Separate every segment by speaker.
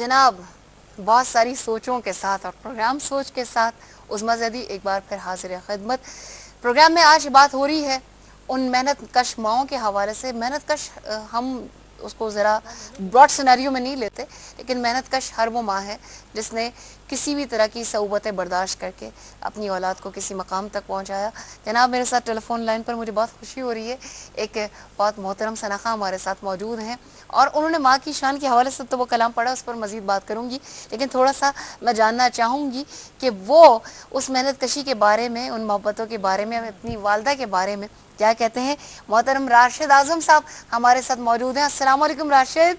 Speaker 1: जनाब बहुत सारी सोचों के साथ और प्रोग्राम सोच के साथ उज़्मा ज़ैदी एक बार फिर हाजिर खिदमत। प्रोग्राम में आज बात हो रही है उन मेहनत कश माओं के हवाले से। मेहनत कश हम उसको ज़रा ब्रॉड सिनेरियो में नहीं लेते, लेकिन मेहनत कश हर वो माँ है जिसने किसी भी तरह की सऊबतें बर्दाश्त करके अपनी औलाद को किसी मकाम तक पहुँचाया। जनाब मेरे साथ टेलीफोन लाइन पर मुझे बहुत खुशी हो रही है, एक बहुत मोहतरम सनाखा हमारे साथ मौजूद हैं और उन्होंने माँ की शान के हवाले से तो वो कलाम पढ़ा, उस पर मज़ीद बात करूँगी, लेकिन थोड़ा सा मैं जानना चाहूँगी कि वो उस मेहनत कशी के बारे में, उन मोहब्बतों के बारे में, अपनी वालदा के बारे में क्या कहते हैं। मोहतरम राशिद आज़म साहब हमारे साथ मौजूद हैं। अस्सलाम वालेकुम राशिद।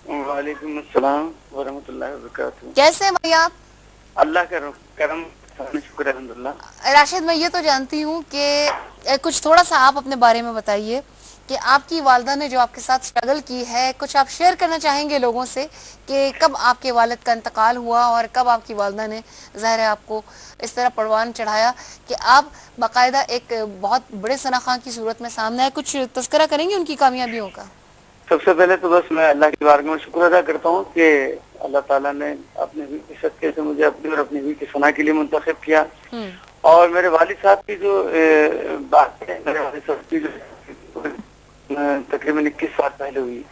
Speaker 2: वालेकुम अस्सलाम वरहमतुल्लाहि वबरकातुहू।
Speaker 1: कैसे हैं भाई आप?
Speaker 2: अल्लाह का करम, शुक्र अल्हम्दुलिल्लाह।
Speaker 1: राशिद मैं ये तो जानती हूँ कि कुछ थोड़ा सा आप अपने बारे में बताइए कि आपकी वालदा ने जो आपके साथ स्ट्रगल की है, कुछ आप शेयर करना चाहेंगे लोगों से कि कब आपके वालिद का इंतकाल हुआ और कब आपकी वालदा ने ज़ाहिर है आपको इस तरह परवान चढ़ाया कि आप बाकायदा एक बहुत बड़े सनाखा की सूरत में सामने आए। कुछ तस्करा करेंगे उनकी कामयाबियों का?
Speaker 2: सबसे पहले तो बस मैं अल्लाह की बारगाह में शुक्र अदा करता हूँ कि अल्लाह ताला ने अपने भी की सदके से मुझे अपनी और अपनी भी की सना के लिए मुंतखब किया। और मेरे वालिद साहब की जो बात है, मेरे वालिद साहब की जो तकरीबन 21 साल पहले हुई,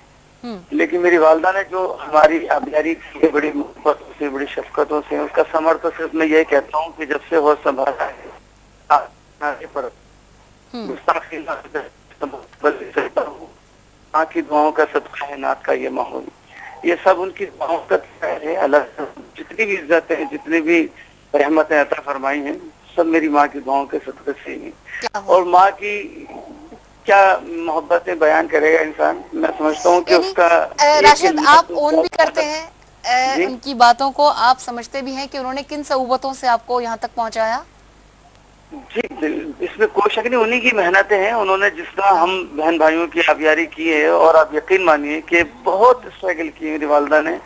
Speaker 2: लेकिन मेरी वालदा ने जो हमारी आबियारी की है बड़ी मोहब्बतों से, बड़ी शफकतों से, उसका समर तो सिर्फ मैं यही कहता हूँ कि जब से होश संभाला है आगे पर गुस्ताखी माँ की दुआओं का सदका है, नात का ये माहौल, ये सब उनकी दुआओं का है। अल्लाह जितनी भी इज्जत है, जितनी भी रहमतें अता फरमाई हैं, सब मेरी माँ की दुआओं के सदके से ही हैं। और माँ की क्या मोहब्बतें बयान करेगा इंसान। मैं समझता हूँ कि उसका
Speaker 1: राशिद आप ओन भी करते हैं उनकी बातों को, आप समझते भी हैं कि उन्होंने किन सऊबतों से आपको यहाँ तक पहुँचाया?
Speaker 2: जी, इसमें कोई शक नहीं, उन्हीं की मेहनतें हैं। उन्होंने जिस तरह हम बहन भाइयों की आबियारी की है, और आप यकीन मानिए कि बहुत स्ट्रगल की मेरी वालदा ने।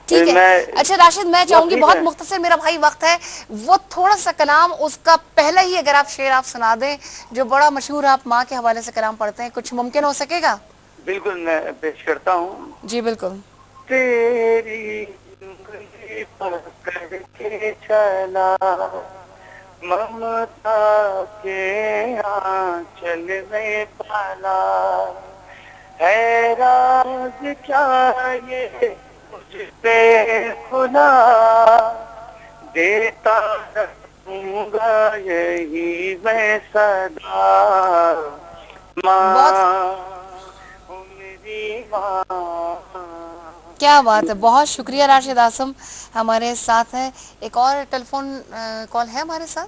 Speaker 1: ठीक है। अच्छा राशिद मैं चाहूंगी बहुत मुख्तसर, मेरा भाई वक्त है, वो थोड़ा सा कलाम उसका पहला ही अगर आप शेर आप सुना दें जो बड़ा मशहूर, आप माँ के हवाले से कलाम पढ़ते हैं, कुछ मुमकिन हो सकेगा?
Speaker 2: बिल्कुल मैं पेश करता हूँ।
Speaker 1: जी बिल्कुल।
Speaker 2: तेरी उंगली पकड़ के चला ममता के आंचल में पाला, है राज क्या ये मुझ पे खुला, देता रहूंगा यही मैं सदा, माँ मेरी माँ।
Speaker 1: क्या बात है, बहुत शुक्रिया राशिद आसम हमारे साथ हैं। एक और टेलीफोन कॉल है हमारे साथ,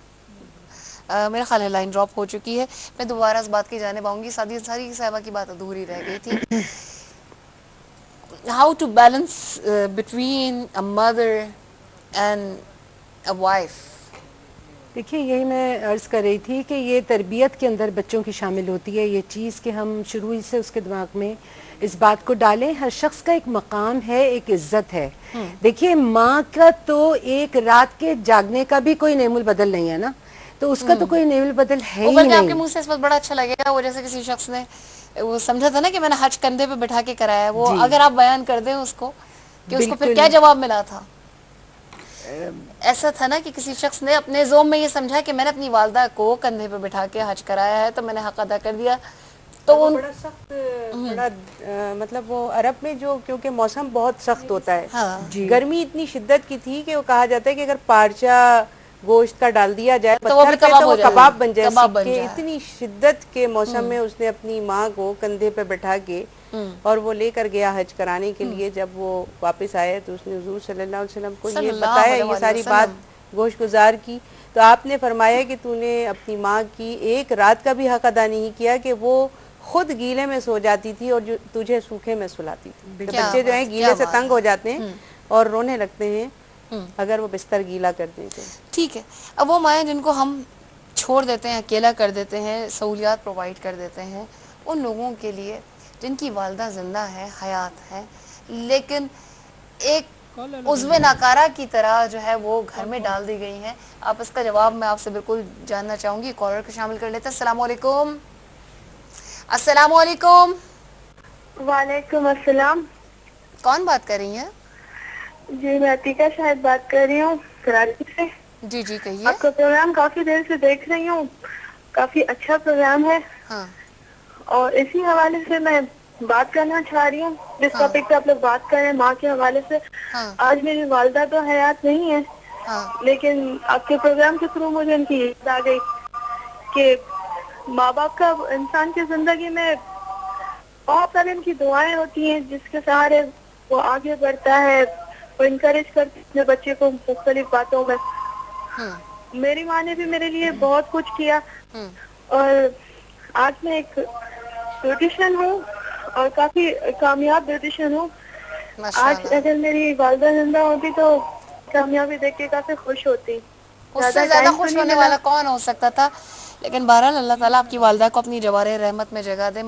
Speaker 1: मेरा ख्याल है लाइन ड्रॉप हो चुकी है। मैं दोबारा इस बात की जाने पाऊंगी, सारी साहिबा की बात अधूरी रह गई थी। How to balance between a mother and a wife.
Speaker 3: देखिए यही मैं अर्ज़ कर रही थी कि ये तरबियत के अंदर बच्चों की शामिल होती है ये चीज़ कि हम शुरू ही से उसके दिमाग में इस बात को डालें। हर शख्स का एक मकाम है, एक इज्जत है। देखिए माँ का तो एक रात के जागने का भी कोई नेमुल बदल नहीं है ना, तो उसका तो कोई नेमुल बदल है ही नहीं।
Speaker 1: आपके मुंह से इस वक्त बड़ा अच्छा लगेगा, वो जैसे किसी शख्स ने वो समझा था ना कि मैंने हज कंधे पे बिठा के कराया, वो अगर आप बयान कर दें उसको कि उसको फिर क्या जवाब मिला था। ऐसा था ना कि किसी शख्स ने अपने ज़ोम में ये समझा कि मैंने अपनी वालदा को कंधे पे बिठा के हज कराया है तो मैंने हक अदा कर दिया। तो
Speaker 3: वो बड़ा सख्त, बड़ा मतलब वो अरब में जो, क्योंकि मौसम बहुत सख्त होता है।
Speaker 1: हाँ।
Speaker 3: गर्मी इतनी शिद्दत की थी कि वो कहा जाता है कि अगर पारचा गोश्त का डाल दिया जाए
Speaker 1: तो वो
Speaker 3: पत्थर पे तो वो कबाब बन जाए। इतनी शिद्दत के मौसम में उसने अपनी माँ को कंधे पे बैठा के और वो लेकर गया हज कराने के लिए। जब वो वापस आया तो उसने हुजूर सल्लल्लाहु अलैहि वसल्लम को ये बताया, ये सारी बात गोश गुजार की। तो आपने फरमाया कि तूने अपनी माँ की एक रात का भी हक अदा नहीं किया कि वो खुद गीले में सो जाती थी और जो तुझे सूखे में सुलाती थी। तो बच्चे जो हैं गीले से तंग हो जाते हैं और रोने लगते हैं अगर वो बिस्तर गीला कर दें तो।
Speaker 1: ठीक है, अब वो माएँ जिनको हम छोड़ देते हैं, अकेला कर देते हैं, सहूलियात प्रोवाइड कर देते हैं, उन लोगों के लिए जिनकी वालदा जिंदा है, हयात है, लेकिन एक उज़्वे नाकारा की तरह जो है वो घर में डाल दी गई हैं, आप इसका जवाब मैं आपसे बिल्कुल जानना चाहूँगी। कॉलर को शामिल कर लेते हैं। अस्सलाम वालेकुम। अस्सलाम वालेकुम।
Speaker 4: वालेकुम अस्सलाम।
Speaker 1: कौन बात कर रही हैं?
Speaker 4: جی میں عتیقہ شاہد بات کر رہی ہوں کراچی سے.
Speaker 1: جی جی کہیے.
Speaker 4: آپ کا پروگرام کافی دیر سے دیکھ رہی ہوں, کافی اچھا پروگرام ہے.
Speaker 1: ہاں
Speaker 4: اور اسی حوالے سے میں بات کرنا چاہ رہی ہوں جس ٹاپک پہ آپ لوگ بات کر رہے ہیں, ماں کے حوالے سے.
Speaker 1: ہاں
Speaker 4: آج میری والدہ تو حیات نہیں ہے,
Speaker 1: ہاں
Speaker 4: لیکن آپ کے پروگرام کے تھرو مجھے ان کی یاد آ گئی کہ ماں باپ کا انسان کی زندگی میں بہت ساری ان کی دعائیں ہوتی ہیں جس کے سہارے وہ آگے بڑھتا ہے, وہ انکریج کرتے ہیں اپنے بچے کو مختلف باتوں میں.
Speaker 1: ہوں
Speaker 4: میری ماں نے بھی میرے لیے بہت کچھ کیا,
Speaker 1: ہوں
Speaker 4: اور آج میں ایک بیوٹیشین ہوں اور کافی کامیاب بیوٹیشین ہوں.
Speaker 1: ماشاء
Speaker 4: آج
Speaker 1: اللہ.
Speaker 4: اگر میری والدہ زندہ ہوتی تو کامیابی دیکھ کے کافی خوش ہوتی.
Speaker 1: اس سے زیادہ
Speaker 4: ٹائم تو
Speaker 1: خوش
Speaker 4: نہیں
Speaker 1: ہونے
Speaker 4: ملا.
Speaker 1: والا کون ہو سکتا تھا, لیکن بہرحال اللہ تعالیٰ آپ کی والدہ کو اپنی جوار رحمت میں جگہ دے.